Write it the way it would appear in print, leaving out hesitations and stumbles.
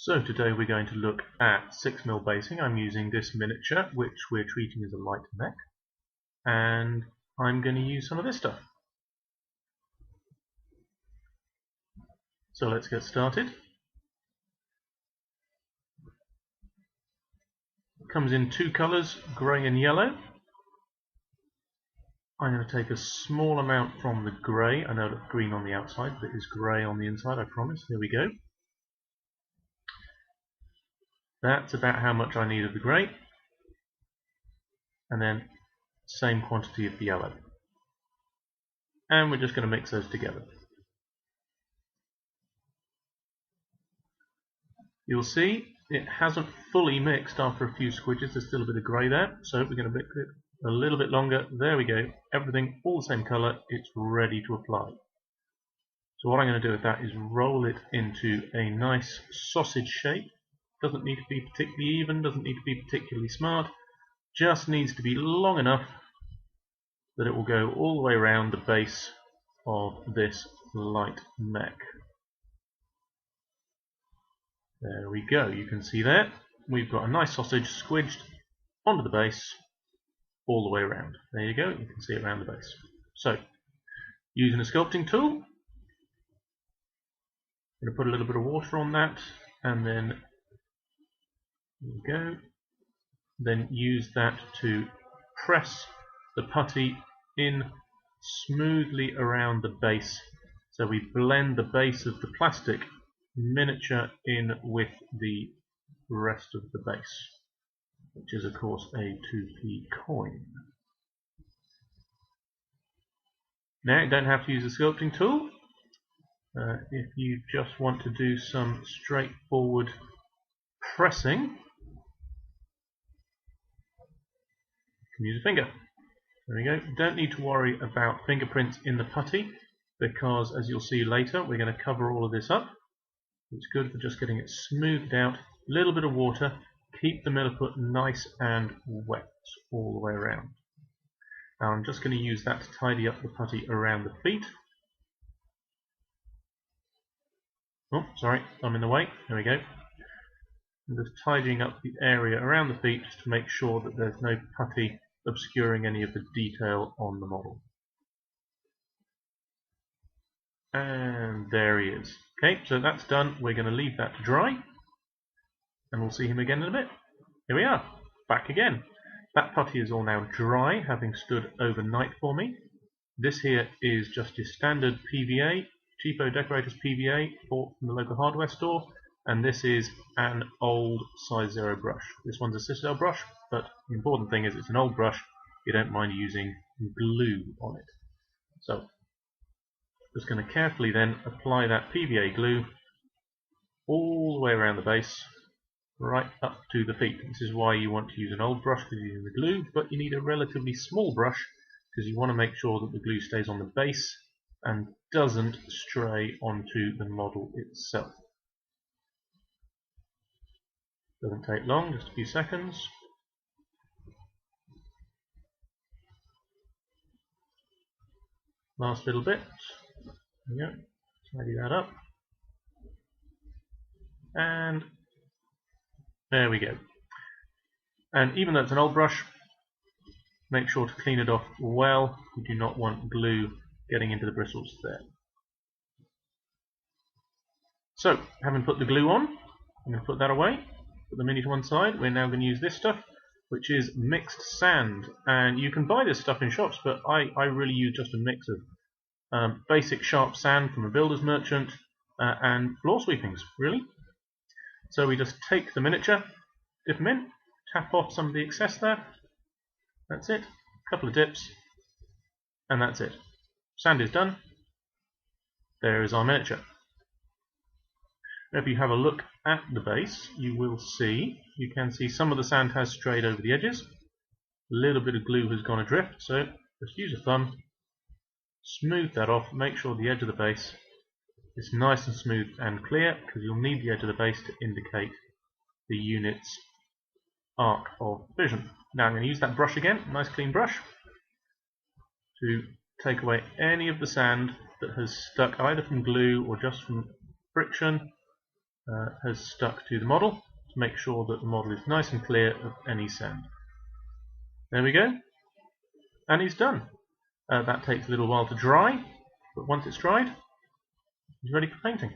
So today we're going to look at 6mm basing. I'm using this miniature, which we're treating as a light mech, and I'm going to use some of this stuff. So let's get started. It comes in two colours, grey and yellow. I'm going to take a small amount from the grey. I know it's green on the outside, but it is grey on the inside, I promise. Here we go. That's about how much I need of the grey. And then same quantity of the yellow. And we're just going to mix those together. You'll see it hasn't fully mixed after a few squidges. There's still a bit of grey there, so we're going to mix it a little bit longer. There we go. Everything all the same colour. It's ready to apply. So what I'm going to do with that is roll it into a nice sausage shape. Doesn't need to be particularly even, doesn't need to be particularly smart. Just needs to be long enough that it will go all the way around the base of this light mech. There we go, you can see there, we've got a nice sausage squidged onto the base all the way around. There you go, you can see it around the base. So, using a sculpting tool, I'm going to put a little bit of water on that, and then, there we go, then use that to press the putty in smoothly around the base. So we blend the base of the plastic miniature in with the rest of the base, which is of course a 2p coin. Now you don't have to use a sculpting tool. If you just want to do some straightforward pressing, you can use a finger. There we go. Don't need to worry about fingerprints in the putty, because as you'll see later we're going to cover all of this up. It's good for just getting it smoothed out. A little bit of water, keep the milliput nice and wet all the way around. Now I'm just going to use that to tidy up the putty around the feet. Oh, sorry, I'm in the way. There we go. I'm just tidying up the area around the feet just to make sure that there's no putty obscuring any of the detail on the model. And there he is. Okay, so that's done. We're going to leave that to dry, and we'll see him again in a bit. Here we are, back again. That putty is all now dry, having stood overnight for me. This here is just your standard PVA, Cheapo Decorators PVA, bought from the local hardware store, and this is an old size 0 brush. This one's a Citadel brush, but the important thing is it's an old brush. You don't mind using glue on it. So, just going to carefully then apply that PVA glue all the way around the base, right up to the feet. This is why you want to use an old brush because you're using the glue, but you need a relatively small brush because you want to make sure that the glue stays on the base and doesn't stray onto the model itself. Doesn't take long, just a few seconds. Last little bit. There we go. Tidy that up. And there we go. And even though it's an old brush, make sure to clean it off well. You do not want glue getting into the bristles there. So, having put the glue on, I'm going to put that away. Put the mini to one side. We're now going to use this stuff, which is mixed sand. And you can buy this stuff in shops, but I really use just a mix of basic sharp sand from a builder's merchant and floor sweepings, really. So we just take the miniature, dip them in, tap off some of the excess there. That's it. A couple of dips, and that's it. Sand is done. There is our miniature. Now if you have a look at the base, you can see some of the sand has strayed over the edges. A little bit of glue has gone adrift, so just use a thumb, smooth that off, make sure the edge of the base is nice and smooth and clear, because you'll need the edge of the base to indicate the unit's arc of vision. Now I'm going to use that brush again, nice clean brush, to take away any of the sand that has stuck either from glue or just from friction has stuck to the model to make sure that the model is nice and clear of any sand. There we go, and he's done. That takes a little while to dry, but once it's dried, he's ready for painting.